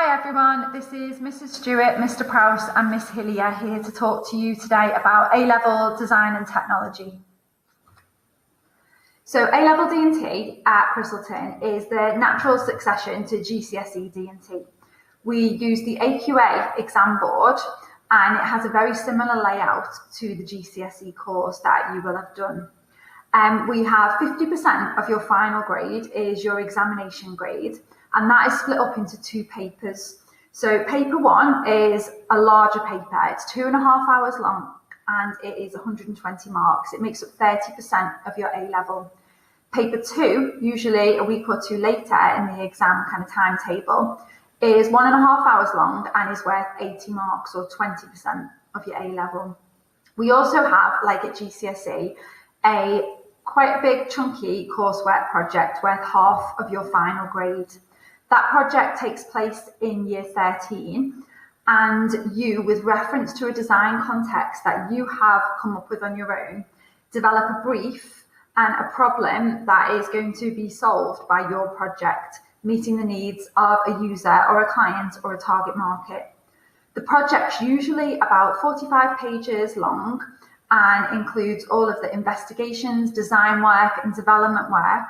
Hi everyone, this is Mrs. Stewart, Mr. Prowse and Miss Hillier here to talk to you today about A-Level Design and Technology. So A-Level D&T at Christleton is the natural succession to GCSE D&T. We use the AQA exam board and it has a very similar layout to the GCSE course that you will have done. We have 50% of your final grade is your examination grade, and that is split up into two papers. So paper one is a larger paper. It's 2.5 hours long and it is 120 marks. It makes up 30% of your A-level. Paper two, usually a week or two later in the exam kind of timetable, is 1.5 hours long and is worth 80 marks or 20% of your A-level. We also have, like at GCSE, quite a big chunky coursework project worth half of your final grade. That project takes place in year 13 and you, with reference to a design context that you have come up with on your own, develop a brief and a problem that is going to be solved by your project, meeting the needs of a user or a client or a target market. The project's usually about 45 pages long and includes all of the investigations, design work and development work,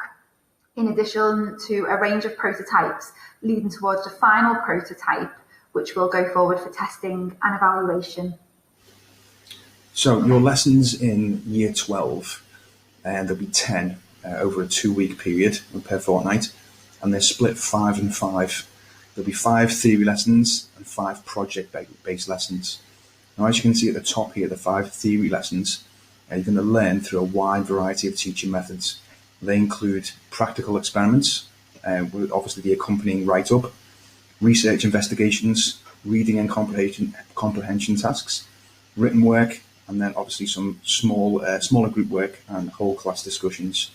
in addition to a range of prototypes leading towards the final prototype, which will go forward for testing and evaluation. So your lessons in year 12, and there'll be 10 over a 2-week period per fortnight, and they're split 5 and 5. There'll be 5 theory lessons and 5 project-based lessons. Now, as you can see at the top here, the 5 theory lessons, you're going to learn through a wide variety of teaching methods. They include practical experiments, with obviously the accompanying write-up, research investigations, reading and comprehension tasks, written work, and then obviously some smaller group work and whole class discussions.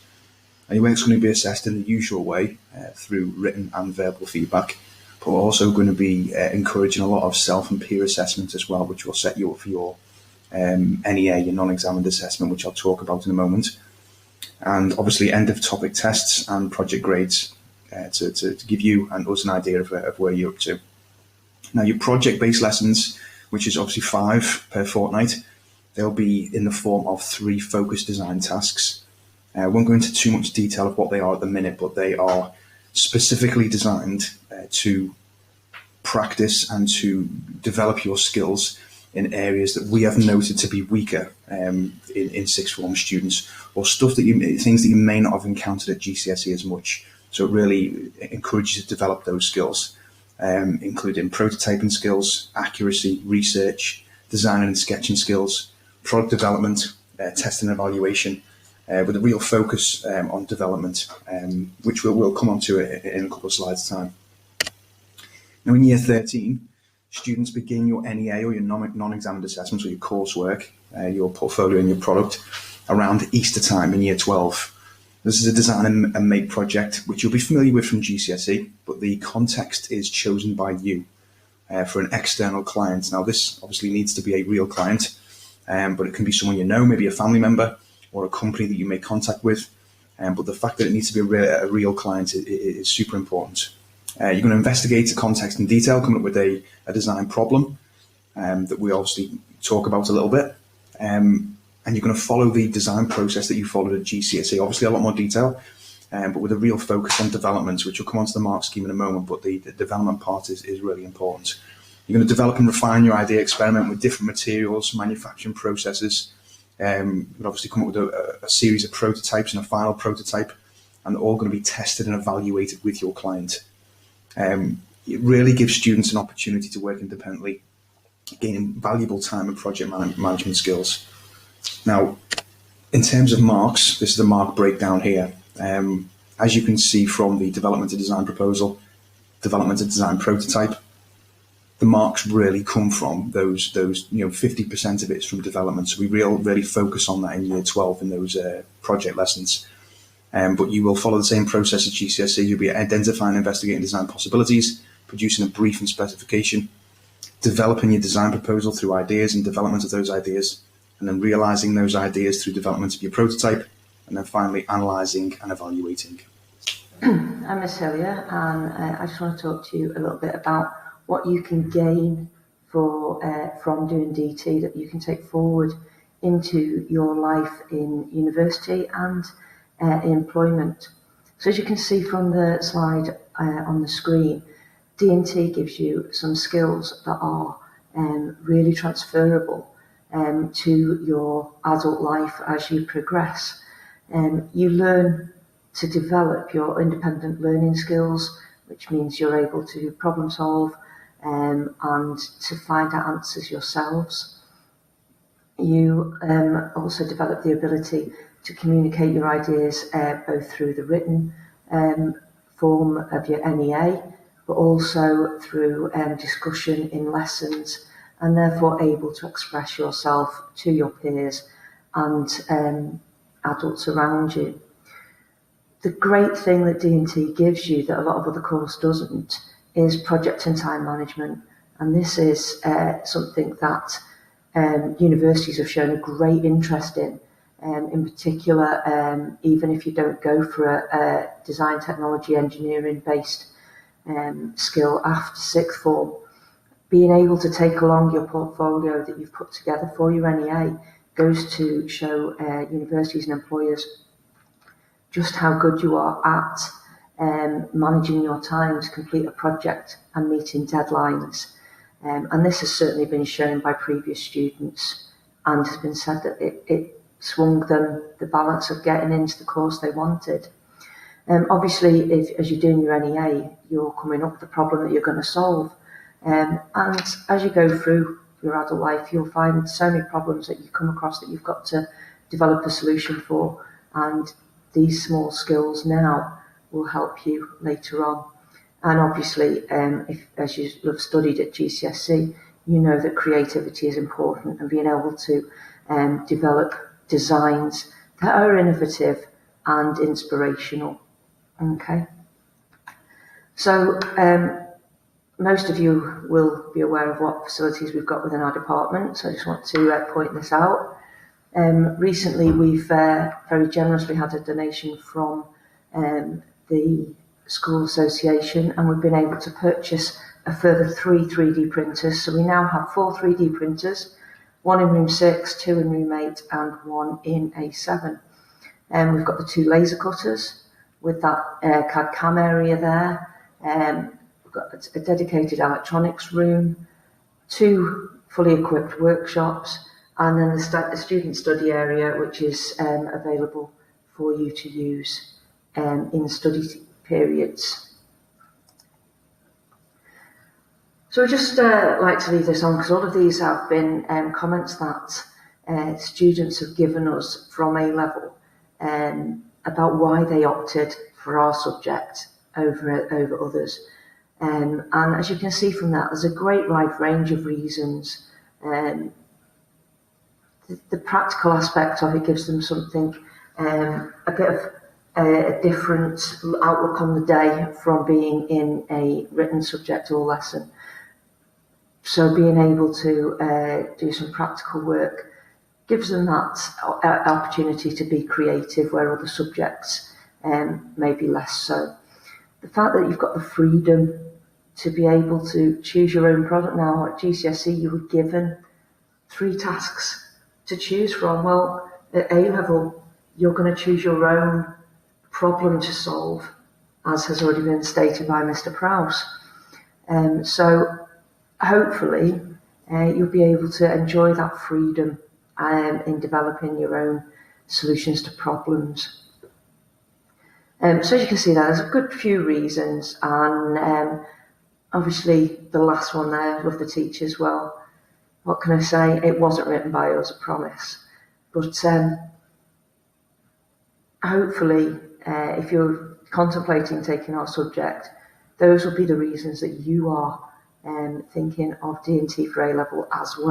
And your work's going to be assessed in the usual way through written and verbal feedback, but we're also going to be encouraging a lot of self and peer assessment as well, which will set you up for your NEA, your non-examined assessment, which I'll talk about in a moment. And obviously end of topic tests and project grades to give you and us an idea of where you're up to. Now your project-based lessons, which is obviously 5 per fortnight, they'll be in the form of 3 focused design tasks. I won't go into too much detail of what they are at the minute, but they are specifically designed to practice and to develop your skills in areas that we have noted to be weaker in sixth form students, or things that you may not have encountered at GCSE as much. So it really encourages you to develop those skills, including prototyping skills, accuracy, research, design and sketching skills, product development, testing and evaluation, with a real focus on development, which we'll come on to in a couple of slides' time. Now in year 13, students begin your NEA or your non-examined assessments or your coursework, your portfolio and your product around Easter time in year 12. This is a design and make project, which you'll be familiar with from GCSE, but the context is chosen by you for an external client. Now this obviously needs to be a real client, but it can be someone you know, maybe a family member or a company that you make contact with. But the fact that it needs to be a real client is super important. You're going to investigate the context in detail, coming up with a design problem that we obviously talk about a little bit. And you're going to follow the design process that you followed at GCSE, obviously a lot more detail, but with a real focus on development, which will come onto the mark scheme in a moment, but the development part is really important. You're going to develop and refine your idea, experiment with different materials, manufacturing processes. You'll obviously come up with a series of prototypes and a final prototype, and they're all going to be tested and evaluated with your client. It really gives students an opportunity to work independently, gaining valuable time and project management skills. Now, in terms of marks, this is the mark breakdown here. As you can see from the development of design proposal, development of design prototype, the marks really come from those 50% of it is from development. So we really focus on that in year 12 in those project lessons. But you will follow the same process as GCSE. You'll be identifying, investigating design possibilities, producing a brief and specification, developing your design proposal through ideas and development of those ideas, and then realizing those ideas through development of your prototype, and then finally analyzing and evaluating. I'm Miss Hillier, and I just want to talk to you a little bit about what you can gain from doing DT that you can take forward into your life in university and employment. So as you can see from the slide on the screen, D&T gives you some skills that are really transferable to your adult life as you progress. You learn to develop your independent learning skills, which means you're able to problem solve and to find out answers yourselves. You also develop the ability to communicate your ideas both through the written form of your NEA, but also through discussion in lessons, and therefore able to express yourself to your peers and adults around you. The great thing that D&T gives you that a lot of other course doesn't is project and time management, and this is something that universities have shown a great interest in particular, even if you don't go for a design, technology, engineering based skill after sixth form. Being able to take along your portfolio that you've put together for your NEA goes to show universities and employers just how good you are at managing your time to complete a project and meeting deadlines. And this has certainly been shown by previous students, and has been said that it swung them the balance of getting into the course they wanted. Obviously, as you're doing your NEA, you're coming up with a problem that you're going to solve. And as you go through your adult life, you'll find so many problems that you come across that you've got to develop a solution for. And these small skills now will help you later on. And obviously, if, as you have studied at GCSE, you know that creativity is important, and being able to develop designs that are innovative and inspirational. Okay. So most of you will be aware of what facilities we've got within our department, so I just want to point this out. Recently, we've very generously had a donation from the School Association, and we've been able to purchase a further 3 3D printers. So we now have 4 3D printers, 1 in room 6, 2 in room 8, and 1 in A7. And we've got the 2 laser cutters with that CAD-CAM area there. We've got a dedicated electronics room, 2 fully equipped workshops, and then the student study area, which is available for you to use in study periods. So I'd just like to leave this on, because all of these have been comments that students have given us from A-level about why they opted for our subject over others. And as you can see from that, there's a great wide range of reasons. The practical aspect of it gives them something, a bit of a different outlook on the day from being in a written subject or lesson. So being able to do some practical work gives them that opportunity to be creative where other subjects may be less so. The fact that you've got the freedom to be able to choose your own product now. At GCSE, you were given 3 tasks to choose from. Well, at A-level, you're going to choose your own problem to solve, as has already been stated by Mr. Prowse. So hopefully you'll be able to enjoy that freedom in developing your own solutions to problems. So as you can see, there's a good few reasons, and obviously the last one there, love the teachers. Well, what can I say? It wasn't written by us, I promise. But hopefully, if you're contemplating taking our subject, those will be the reasons that you are thinking of D&T for A-level as well.